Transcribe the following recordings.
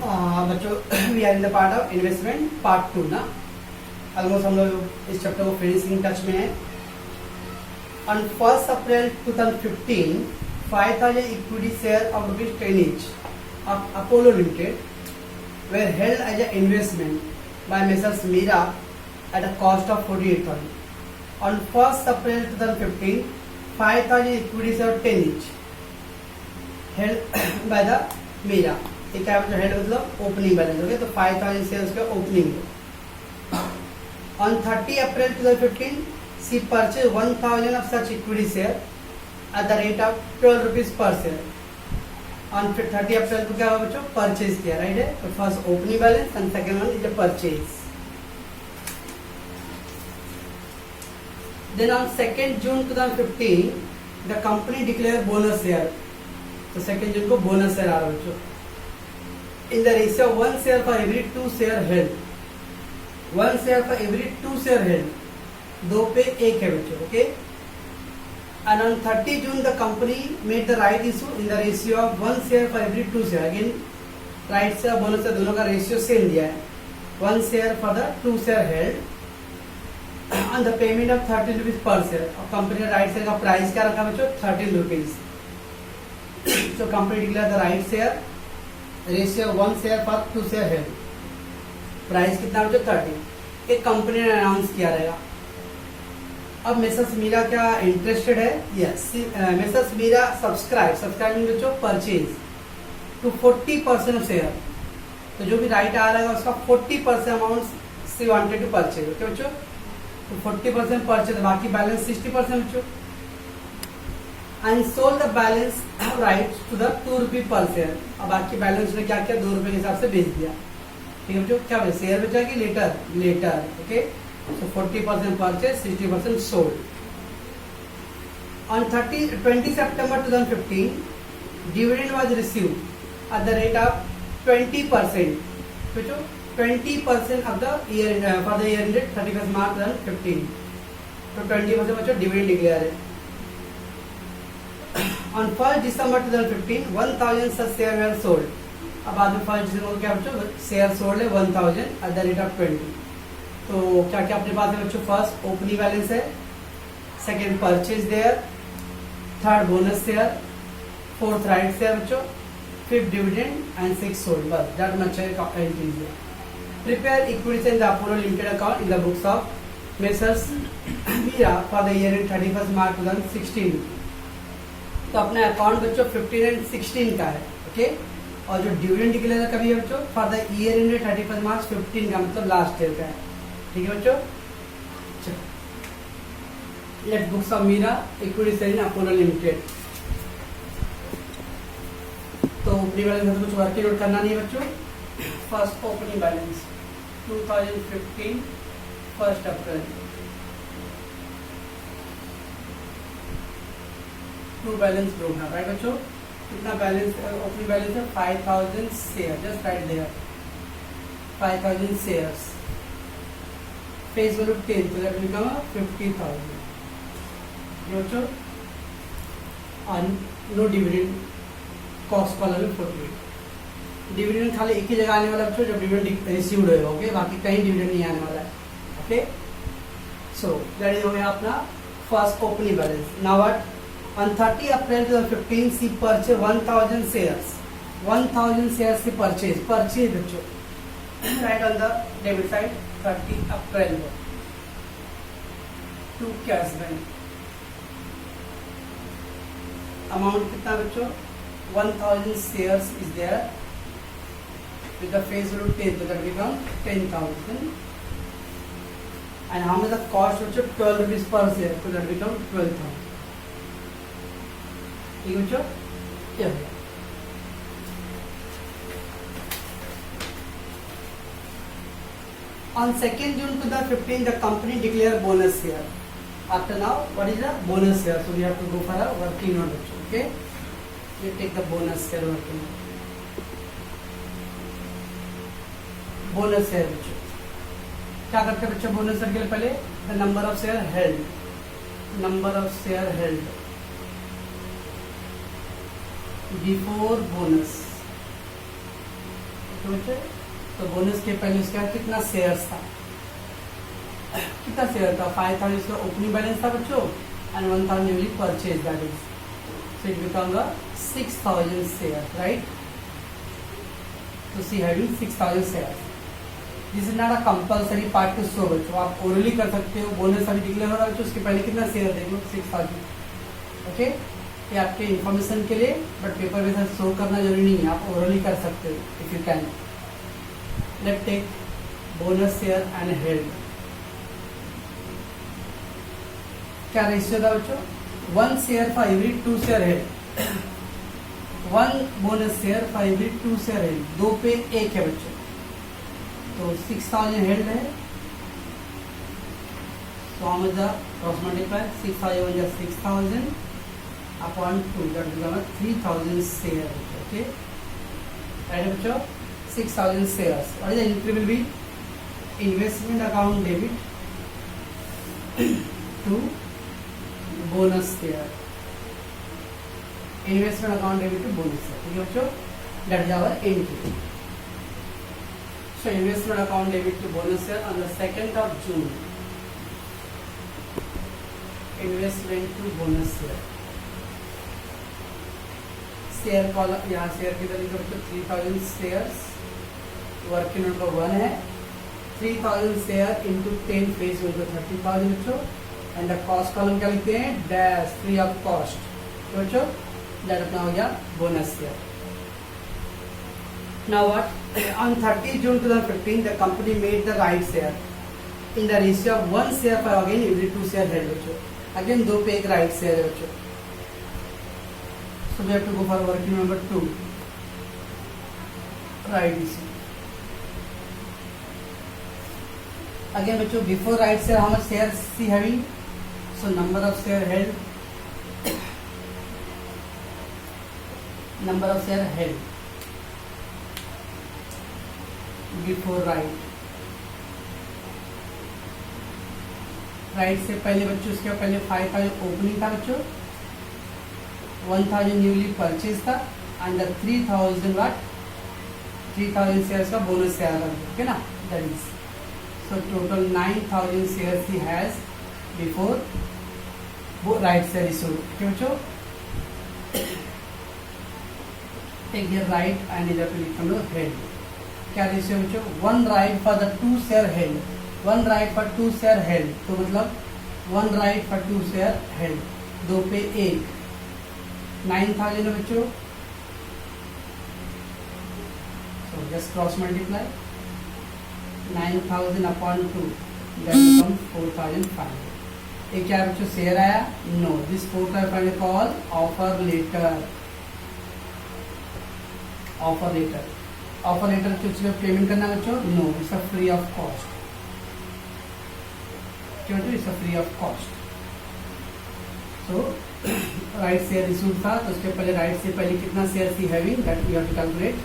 बच्चों we are in the part of investment part 2 ना। Almost हम लोग इस चैप्टर को फिनिशिंग टच में है। On 1st April 2015, 5,000 equity shares of ₹10 each of Apollo Limited were held as an investment by Messrs. Mira at a cost of 48,000. On 1st April 2015, 5,000 equity shares of 10 each held by the Mira. ये क्या मतलब head मतलब opening balance हो गया, तो 5,000 shares का opening है। On 30 April 2015, she purchased 1,000 of such equity share at the rate of 12 rupees per share. On 30 April को क्या हुआ बच्चों, परचेज किया, राइट है। तो first opening balance and second one is a purchase. Then on 2nd June 2015, the company declared bonus share. तो 2nd जून को bonus share आ रहा है बच्चों। In the ratio of 1 share for every 2 share held. 1 share for every 2 share held. 2 पे 1 है बच्चों, okay. And on 30 June the company made the right issue in the ratio of 1 share for every 2 share. Again right से bonus से दोनों का ratio same दिया है। 1 share for the 2 share held on the payment of 13 rupees per share. और company ने right share का price क्या रखा बच्चों, 13 rupees. So company declared the right share ratio 1 share for 2 share है। प्राइस कितना बच्चों, 30। एक कंपनी ने अनाउंस किया रहेगा। अब मेसर्स मीरा क्या इंटरेस्टेड है? Yes, messrs Meera subscribe mean बच्चों परचेज टू 40% ऑफ शेयर। तो जो भी राइट आ रहा है उसका 40% amount she wanted to purchase, okay बच्चों। तो 40% परचेज, बाकी बैलेंस 60% बच्चों। And sold the balance right to the 2 rupee पर शेयर। अब बाकी बैलेंस ने क्या किया, 2 रुपए के हिसाब से बेच दिया, ठीक है बच्चों। क्या शेयर बेचा कि letter, okay. So 40% purchase, 60% sold. On 20 September 2015, dividend was received at the rate of 20% बच्चों, 20% of the year for the year ended 31 March 2015। तो 20% बच्चों डिविडेंड डिक्लेयर है। On 1st December 2015, 1,000 such shares were sold. अब बाद में 1st December को क्या बच्चों, शेयर सोल्ड है 1,000 at the rate of 20। तो क्या क्या अपने पास है बच्चों, फर्स्ट ओपनिंग बैलेंस है, second purchase there, third bonus share, fourth right share बच्चों, फिफ्थ डिविडेंड एंड 6 सोल्ड। बस दैट मच एंट्रीज है। Prepare equity in the Apollo Limited account in the books of messrs Meera for the year end 31 March 2016। तो अपना account बच्चों 15 and 16 का है, okay. और जो डिविडेंड डिक्लेयर कभी है बच्चों, for the year ended 31 March 15 का, मतलब लास्ट ईयर का है, ठीक है बच्चों। Let's books of Meera equity share in Apollo Limited. तो ओपनिंग बैलेंस कुछ वर्किंग नोट करना नहीं है बच्चों। First opening balance 2015 1st April, to balance proof है, राइट बच्चों। कितना बैलेंस ओपनिंग बैलेंस है, 5,000 share, just right there 5,000 shares. Face value 10, तो दैट विल बिकम 50,000 बच्चों। और नो डिविडेंड, कॉस्ट कॉलम में 48। डिविडेंड खाली एक ही जगह आने वाला बच्चों जब डिविडेंड रिसीव्ड होगा, ओके। बाकी कहीं डिविडेंड नहीं आने वाला है, ओके। सो दैट इज हो गया अपना first opening balance. Now what, on 30 April 2015, she purchased 1,000 shares. 1,000 shares she purchased बच्चों, right on the debit side 30 April to cash bank। Amount कितना बच्चों, 1,000 shares is there with the face value 10, so that become 10,000। and how much the cost बच्चों, 12 rupees per share, so that become 12,000, ठीक है बच्चों। On 2nd June 2015, the company declared bonus share. After now, what is the bonus share? So we have to go for a working note, okay? We take the bonus share working note. Bonus share बच्चों, क्या करते हैं बच्चों bonus share के लिए? पहले the number of share held before bonus, तो बच्चे तो बोनस के पहले उसका कितना शेयर्स था, कितना शेयर था 5,000 इसका ओपनिंग बैलेंस था बच्चों and 1,000 newly purchase that is, so it become 6,000 share right. तो see having 6,000 share. This is not a compulsory part to show बच्चों, आप ओरली कर सकते हो. बोनस अभी डिक्लेयर हो रहा है बच्चों, उसके पहले कितना शेयर देख लो 6,000. ओके, ये आपके इंफॉर्मेशन के लिए, बट पेपर में साथ शो करना जरूरी नहीं है, आप ओरली कर सकते हो if you can. Let take bonus share and held. क्या रेशियो था बच्चों, 1 share for every 2 share held. 1 bonus share for every 2 share held. 2 पे 1 है बच्चों, तो 6,000 हेल्ड है. So how much the cross multiply 6,000 is 6,000 upon 2, that becomes 3,000 shares. Okay, right बच्चों, 6,000 shares. What is the entry will be? Investment account debit to bonus share. Investment account debit to bonus share. ठीक है बच्चों, that is our entry. So investment account debit to bonus share on the 2nd of June. Investment to bonus share. Share column, यहाँ share की तरीके बच्चों 3,000 shares. Working number 1 है. 3,000 share into 10 phase into 30,000 बच्चों. And the cost column क्या लिखते हैं, dash free of cost. तो बच्चों दैट अपना हो गया bonus share. Now what? On 30 June 2015, the company made the right share in the ratio of 1 share for again every 2 share held बच्चों. Again 2 पे 1 right share है बच्चों. So we have to go for working number 2. Right issue. Again बच्चों before right share how much shares she having? So number of share held. Number of share held. Before right. Right से पहले बच्चों उसके पहले 5,000 opening था बच्चों, 1,000 newly purchase था and 3,000 watt 3,000 shares का बोनस शेयर था. ठीक है ना, that is so total 9,000 shares he has before वो राइट शेयर इशू. ठीक है बच्चों, टेक हियर राइट एंड इधर पे लिख लो हेड. क्या रेशियो बच्चों, 1 right for the 2 share held. 1 right for 2 share held, तो मतलब 1 राइट फॉर 2 शेयर हेल्ड. 2 पे 1 9,000 है बच्चों. So just cross multiply 9,000 upon 2 that becomes 4,500. ये क्या बच्चों शेयर आया, no, this 4,500 call offer letter. Offer letter, offer letter के पेमेंट करना बच्चों, no, it's a free of cost. क्यों, it's a free of cost. So right share issued था, तो उसके पहले राइट से पहले कितना शेयर थी having, that we have to calculate.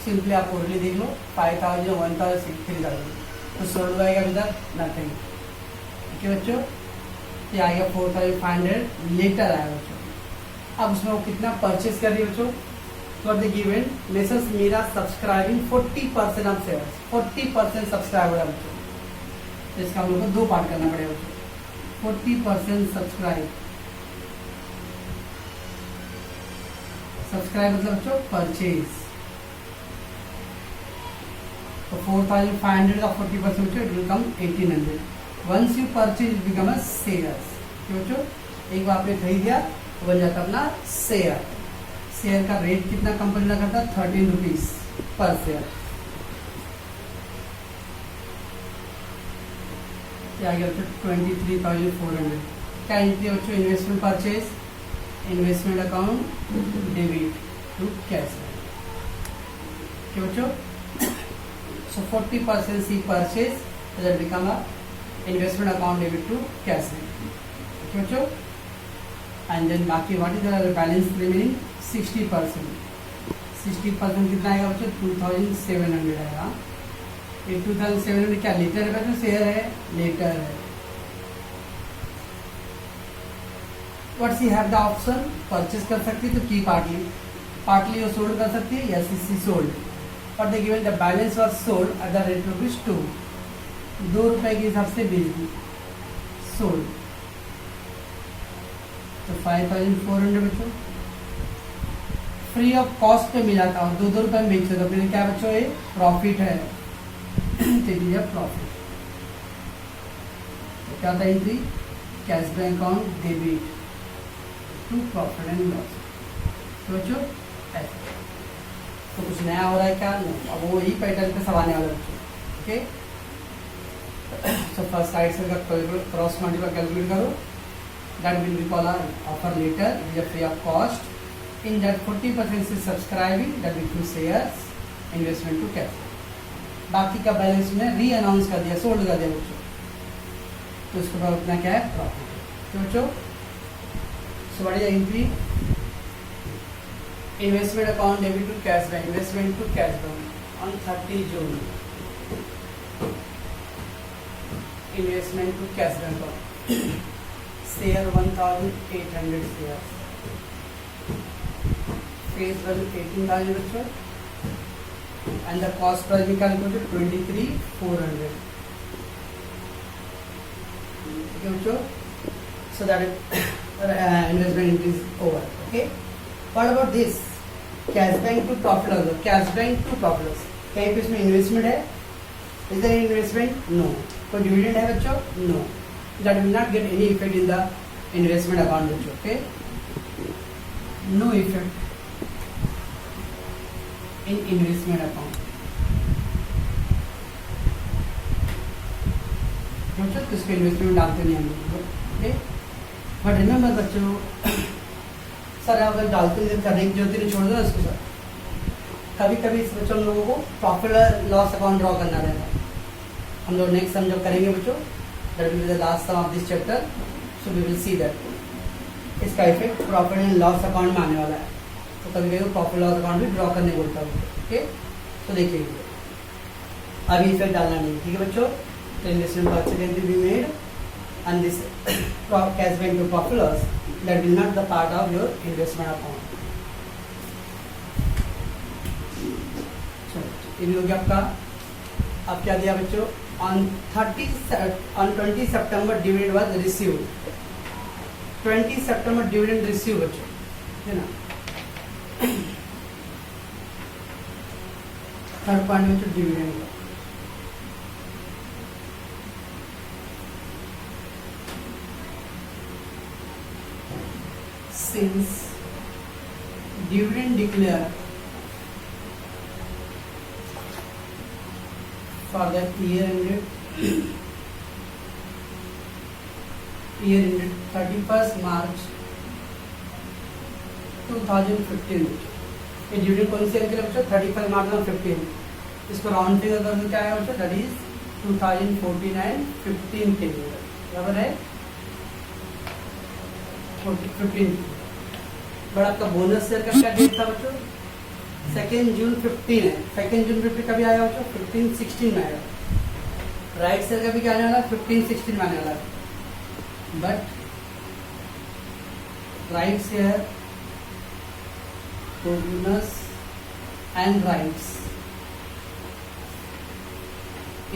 Simply आप ओरली देख लो 5,000 1,000 3,000, तो सोल्व आएगा विदाउट नथिंग. ठीक है बच्चों, ये आएगा 4,500 लेटर आया बच्चों. अब उसमें वो कितना परचेज कर रही है बच्चों, for the given Mrs. Meera subscribing 40% of shares. 40% subscriber है बच्चों, तो इसका हम लोग को 2 पार्ट करना पड़ेगा बच्चों. 40% सब्सक्राइब मतलब बच्चों परचेज. तो 4,500 का 40% बच्चों it will come 1,800. Once you purchase it become a shares. बच्चों एक बार आपने खरीद दिया तो बन जाता अपना शेयर. शेयर का रेट कितना कंपनी लगा था, 13 रुपीज पर शेयर. क्या गया बच्चों 23,400. क्या एंट्री है बच्चों, investment purchase, investment account debit to cash. क्या बच्चों, so 40% she purchase that become a investment account debit to cash. क्या बच्चों, एंड देन बाकी what is the balance remaining 60%. 60% कितना आएगा बच्चों, 2,700 आएगा. ये 2,700 क्या लीटर है बच्चों, शेयर है, लीटर है. What she have the option, purchase कर सकती है तो की पार्टली वो सोल्ड कर सकती है या सी सोल्ड. और the given the balance was sold at the rate rupees 2, 2 रुपए के हिसाब से बेच दी, सोल्ड, तो 5400 बच्चों फ्री ऑफ कॉस्ट पे मिला था और 2-2 रुपए में बेच रहे, तो फिर क्या बच्चों ये प्रॉफिट है। प्रॉफिट तो क्या था entry, cash bank account debit to profit and loss. तो बच्चों ऐसे तो कुछ नया हो रहा है क्या? नहीं, अब वो यही पैटर्न पे सब आने वाला बच्चों। ओके, सो फर्स्ट साइड से क्रॉस मल्टीपल कैलकुलेट करो, that will be called offer letter, it is free of cost, in that 40% is subscribing, that will be shares, investment to capital, बाकी का बैलेंस में री अनाउंस कर दिया, sold कर दिया बच्चों, तो उसके बाद अपना क्या है प्रॉफिट। तो बच्चों so what is entry, investment account debit to cash bank, investment to cash bank on 30 June, investment to cash bank share 1800 share, face value 18,000 बच्चों, एंड द कॉस्ट प्राइस भी कैलकुलेटेड 23,400। ठीक है बच्चों, so that investment is over. Okay, what about this cash bank to profit loss, cash bank to profit loss, कहीं पे इसमें investment है? Is there investment? No. कोई डिविडेंड है बच्चों? No, that will not get any effect in the investment account बच्चों। Okay, no effect in investment account। बच्चों तो इसके इन्वेस्टमेंट डालते नहीं हम लोग, ओके, बट रिमेम्बर बच्चों सर अगर डालते नहीं करने की जरूरत नहीं, छोड़ दो इसको सर। कभी कभी बच्चों हम लोगों को प्रॉफिट लॉस अकाउंट ड्रॉ करना रहता है, हम लोग नेक्स्ट सम जब करेंगे बच्चों, that will be the last sum of this chapter, so we will see that इसका effect profit and loss account में आने वाला है। तो कभी कभी प्रॉफिट लॉस अकाउंट भी ड्रॉ करने बोलता हूँ। ओके, तो देखिए अभी इफेक्ट डालना नहीं, ठीक है बच्चों। तो investment purchase entry be made and this cash bank to profit loss, that will not the part of your investment account. इन लोग आपका अब क्या दिया बच्चों, ऑन 20 सितंबर डिविडेंड वाज रिसीव्ड, 20 सितंबर डिविडेंड रिसीव बच्चों, है ना। थर्ड पॉइंट में तो डिविडेंड का since dividend declare for the year ended 31st March 2015। ये डिविडेंड कौन सी के लिए बच्चों, 31 मार्च 2015। इसको राउंड फिगर करके क्या है बच्चों, दैट इज 2014 एंड 15 के लिए, बराबर है 15। बट आपका बोनस शेयर का क्या डेट था बच्चों, 2 जून 15 है। 2 जून 15 कभी आया बच्चों, 15-16 में आया। राइट शेयर का भी क्या आने वाला, 15-16 में आने वाला। But right share bonus and rights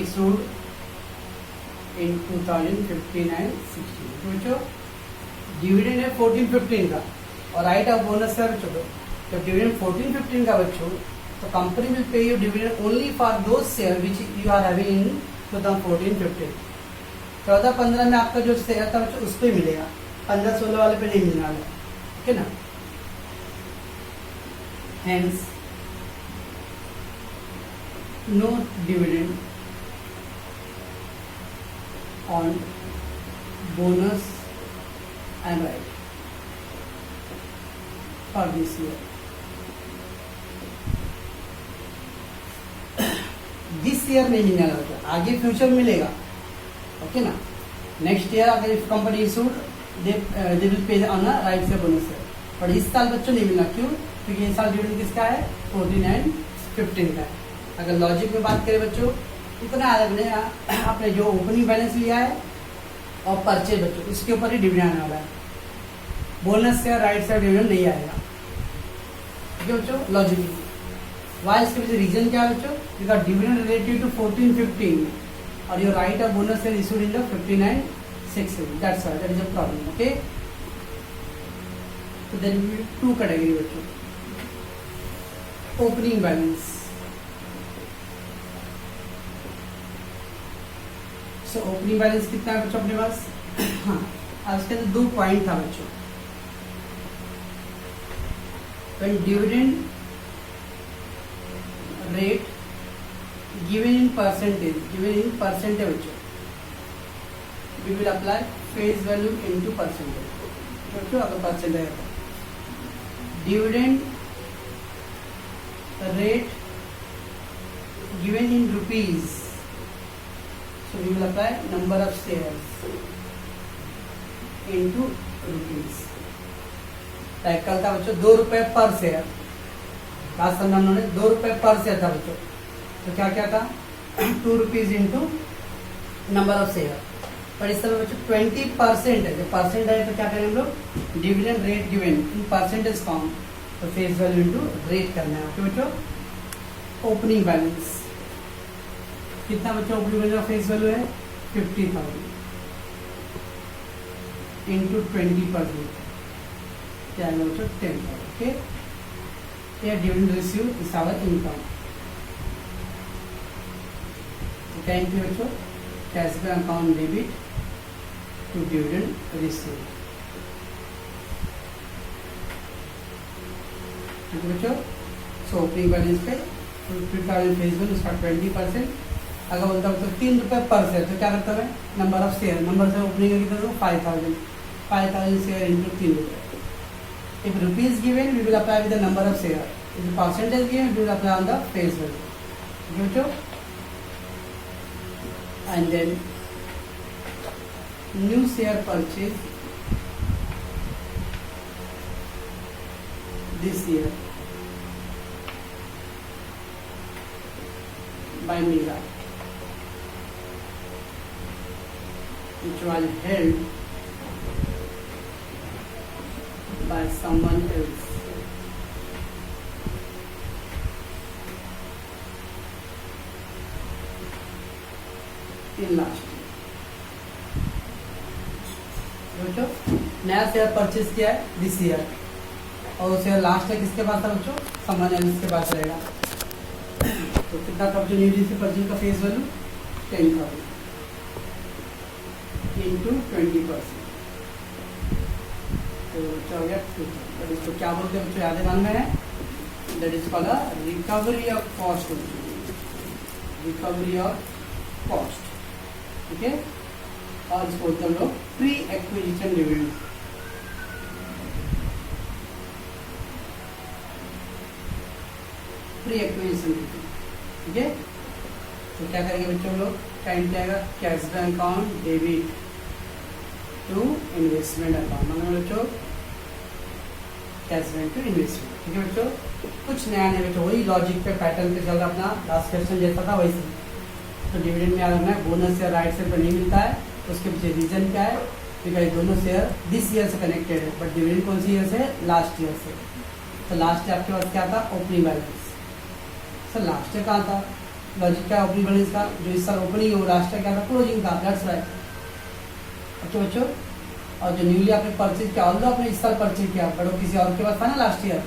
issued in 2015 and 16। तो बच्चों डिविडेंड है 14-15 का और राइट ऑफ बोनस है बच्चों। तो डिविडेंड 14-15 का बच्चों, तो company will pay you dividend only for those share which you are having in 2014-15। 14-15 में आपका जो शेयर था बच्चों उस पर मिलेगा, 15-16 वाले पे नहीं मिलने वाला, ठीक है ना। Hence, no dividend on bonus and right for this year। This year नहीं मिलने वाला, आगे फ्यूचर मिलेगा, ओके ना। नेक्स्ट ईयर अगर if company issued they will pay on right से बोनस है, पर इस साल बच्चों नहीं मिलना, क्यों? क्योंकि ये साल डिविडेंड किसका है, 14 एंड 15 का है। अगर लॉजिक में बात करें बच्चों, इतना आपने जो ओपनिंग बैलेंस लिया है और परचेज बच्चों, इसके ऊपर ही डिविडेंड आने वाला है। बोनस से राइट से डिविडेंड नहीं आएगा, ठीक है बच्चों, लॉजिक। वाई इसके पीछे रीजन क्या है बच्चों? बिकॉज डिविडेंड रिलेटेड टू 1415 और your right of bonus share issued in the 5960. That's why that is a problem. Okay, so there will be two category बच्चों. Opening balance. So opening balance कितना है बच्चों अपने पास? हाँ, आज के अंदर 2 पॉइंट था बच्चों. when dividend rate given in percentage बच्चों, we will apply face value into percentage. बच्चों अगर परसेंटेज है dividend rate given in rupees, so we will apply number of shares into rupees. कल था बच्चों 2 रुपए पर शेयर. लास्ट टाइम हमने 2 रुपए पर शेयर था बच्चों. तो क्या क्या था? 2 rupees into number of share. पर इस समय बच्चों 20% है. जब परसेंट है तो क्या करें हम लोग? Dividend rate given in percentage form, तो फेस वैल्यू इंटू रेट करना है. ओके बच्चों. ओपनिंग बैलेंस कितना बच्चों? ओपनिंग बैलेंस का फेस वैल्यू है 50,000 इंटू 20%. क्या है बच्चों? 10,000. Okay, here dividend received is our income. क्या इनके बच्चों? Cash bank account debit to dividend received. ठीक है बच्चों. सो ओपनिंग बैलेंस पे 50,000 फेस वैल्यू, उसका 20%. अगर बोलता हूँ तो 3 रुपए पर शेयर, तो क्या करता है? नंबर ऑफ शेयर, नंबर से ओपनिंग का कितना? 5,000 शेयर इंटू 3 रुपए. If rupees given, we will apply with the number of share. If the percentage given, we will apply on the face value. Okay, and then new share purchase this year by Mira, which was held by someone else. In last year. बच्चों नया share purchase किया है this year, और share last है किसके पास था बच्चों? Someone else के पास रहेगा. तो कितना था बच्चों? न्यू से परचेज का फेस वैल्यू 10,000 इंटू 20%. तो बच्चा हो गया 2,000. इसको क्या बोलते हैं बच्चों? याद मान में है. That is called a recovery of cost. Recovery of cost. ठीक है. और इसको बोलते हैं हम लोग pre acquisition dividend. Pre acquisition. ठीक है. तो क्या करेंगे बच्चों हम लोग? टाइम क्या आएगा? Cash bank account debit to investment account. मतलब बच्चों कैश बैंक टू इन्वेस्टमेंट. ठीक है बच्चों. कुछ नया नहीं बच्चों, वही लॉजिक पे पैटर्न पे चल रहा अपना. लास्ट क्वेश्चन जैसा था वैसे. तो डिविडेंड में याद रखना है बोनस शेयर राइट शेयर पर नहीं मिलता है. उसके पीछे रीजन क्या है? बिकॉज दोनों शेयर दिस ईयर से कनेक्टेड है, बट डिविडेंड कौन सी ईयर से? लास्ट ईयर से. तो लास्ट ईयर आपके पास क्या था? Opening balance. Sir last year कहाँ था? लॉजिक क्या ओपनिंग बैलेंस का? जो इस साल ओपनिंग है वो लास्ट ईयर क्या था? क्लोजिंग था. That's right. अच्छा बच्चों. और जो न्यूली आपने परचेज किया, ऑल्दो आपने इस साल परचेज किया, बट वो किसी और के पास था ना लास्ट ईयर.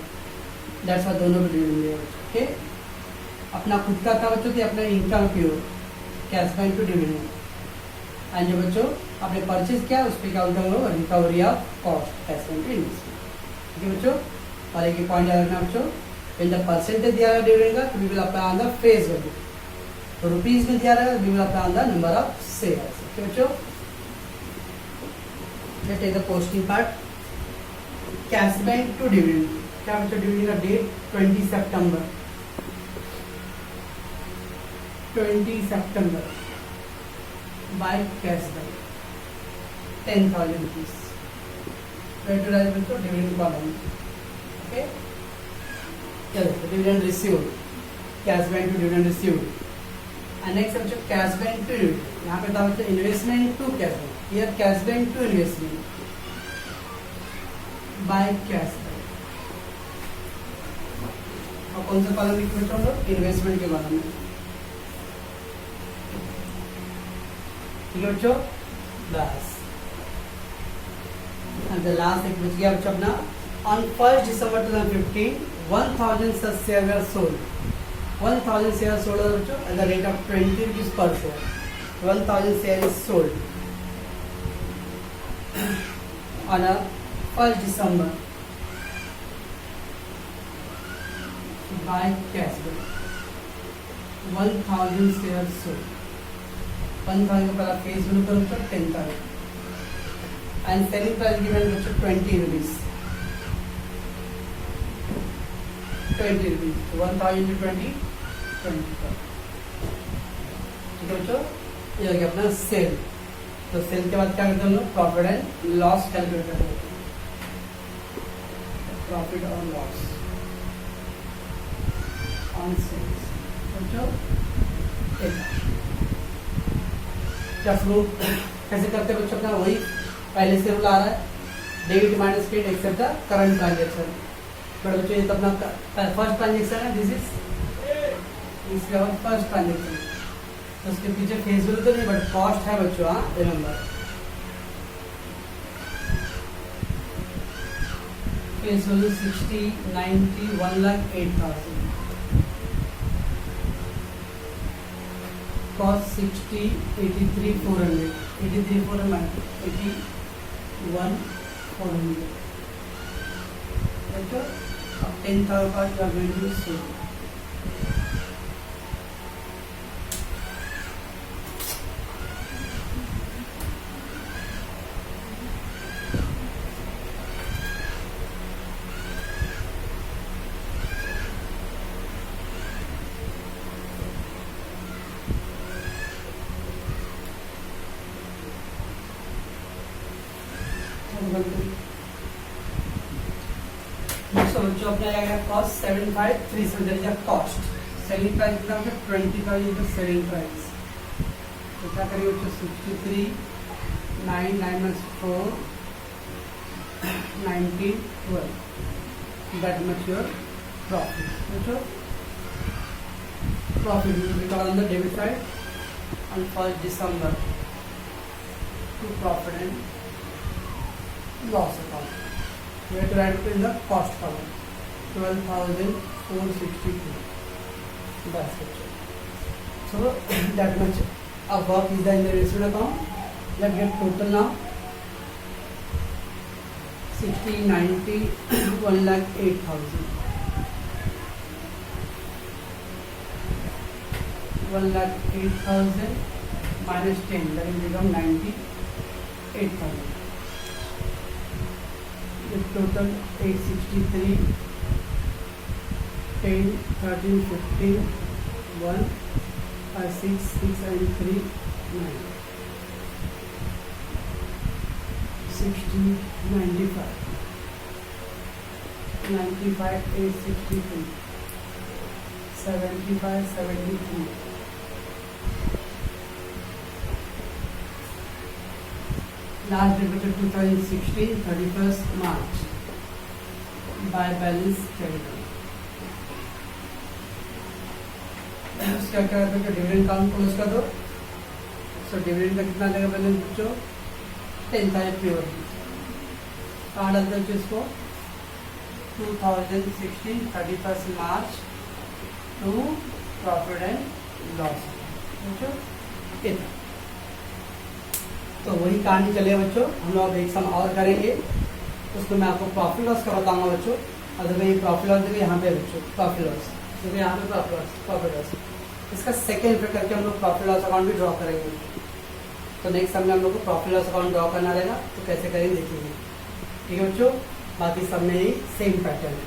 दैट्स वाई दोनों पे डिविडेंड दिया. ओके. अपना खुद का था बच्चों कि अपना इनकम की हो, cash bank to dividend. And जो बच्चों आपने परचेज किया उस पर क्या बोलते हैं? Recovery of cost, cash bank to investment. ठीक है बच्चों. और एक पॉइंट याद रखना बच्चों, इन द परसेंटेज दिया है डिविडेंड का, तो we will apply on the face value. तो रुपीज में दिया रहेगा, we will apply on the number of shares. Okay बच्चों. Let's take the posting part. Cash bank to dividend. क्या बच्चों? डिविडेंड का डेट 20 सितंबर. 20 सितंबर by cash bank 10,000 rupees. Dividend column. Okay. चलो dividend received, cash bank to dividend received. And next बच्चों cash bank to dividend. यहाँ पे था बच्चों investment to cash bank. Here cash bank to investment by cash bank. और कौन सा column लिखे बच्चों हम लोग? इन्वेस्टमेंट के कॉलम में। ठीक है बच्चों, बस। द लास्ट एक बच गया बच्चों अपना, on 1 December 2015 1000 such shares were sold. 1000 shares sold बच्चों at the rate of 20 rupees per share. 1000 shares is sold on a 1 December by cash. 1000 shares sold. 1000 का पहला फेस वैल्यू पर बच्चों 10,000 and selling price given बच्चों 20 rupees. 20 rupees. 1000 into 20, 25. ठीक है बच्चों, ये हो गया अपना सेल। तो सेल के बाद क्या करते हैं हम लोग? प्रॉफिट एंड लॉस कैलकुलेट करते हैं। प्रॉफिट और लॉस ऑन सेल्स बच्चों क्या फ्लो कैसे करते हैं बच्चों? अपना वही पहले से रूल आ रहा है, debit minus credit except the current transaction. But बच्चों ये तो अपना फर्स्ट ट्रांजेक्शन है, दिस इज इसके बाद फर्स्ट ट्रांजेक्शन। तो उसके पीछे फेस वैल्यू तो नहीं बट कॉस्ट है बच्चों, हाँ रिमेंबर। Face value 60, 90, 1,08,000। कॉस्ट 60, 83,400, 83,400, 81,400। बच्चों अब 10,000 का जो वैल्यू सेल। बच्चों अपना आएगा कॉस्ट 75,300 कॉस्ट। सेलिंग प्राइस कितना होगा? 20,000 सेलिंग प्राइस। तो क्या करेंगे बच्चों? 63, 9, 9 - 4, 19, 12। That much your profit. बच्चों profit will be on the debit side on 1 December to profit and loss account. We have to write it in the cost column. 12,462. That's it. So that much of work is done in the investment account. Let's get total now. 60, 90, 1,08,000. 1,08,000 minus 10, that will become 98,000. The total 863, 10, 13, 15, 1, 5, 6, 6 and 3, 9, 60, 95, 95, 863, 75, 73. Last date of 2016, 31st March. By balance creditor. उसका क्या करते हैं? Dividend count close कर दो। So dividend का कितना देगा balance बच्चों? 10,000 प्योर। कहाँ डालते हो इसको? 2016, 31st March to profit and loss। बच्चों इतना तो वही कहानी चले बच्चों। हम लोग एक सम और करेंगे, उसको मैं आपको प्रॉफिट लॉस का बताऊंगा बच्चों। अगर ये प्रॉफिट लॉस देखिए यहाँ पे बच्चों, प्रॉफिट लॉस देखिए यहाँ पे प्रॉफिट लॉस इसका सेकेंड इफेक्ट करके हम लोग प्रॉफिट लॉस अकाउंट भी ड्रॉ करेंगे। तो नेक्स्ट समय हम लोग को प्रॉफिट लॉस अकाउंट ड्रॉ करना रहेगा, तो कैसे करेंगे देखेंगे। ठीक है बच्चों, बाकी सब में यही सेम पैटर्न है।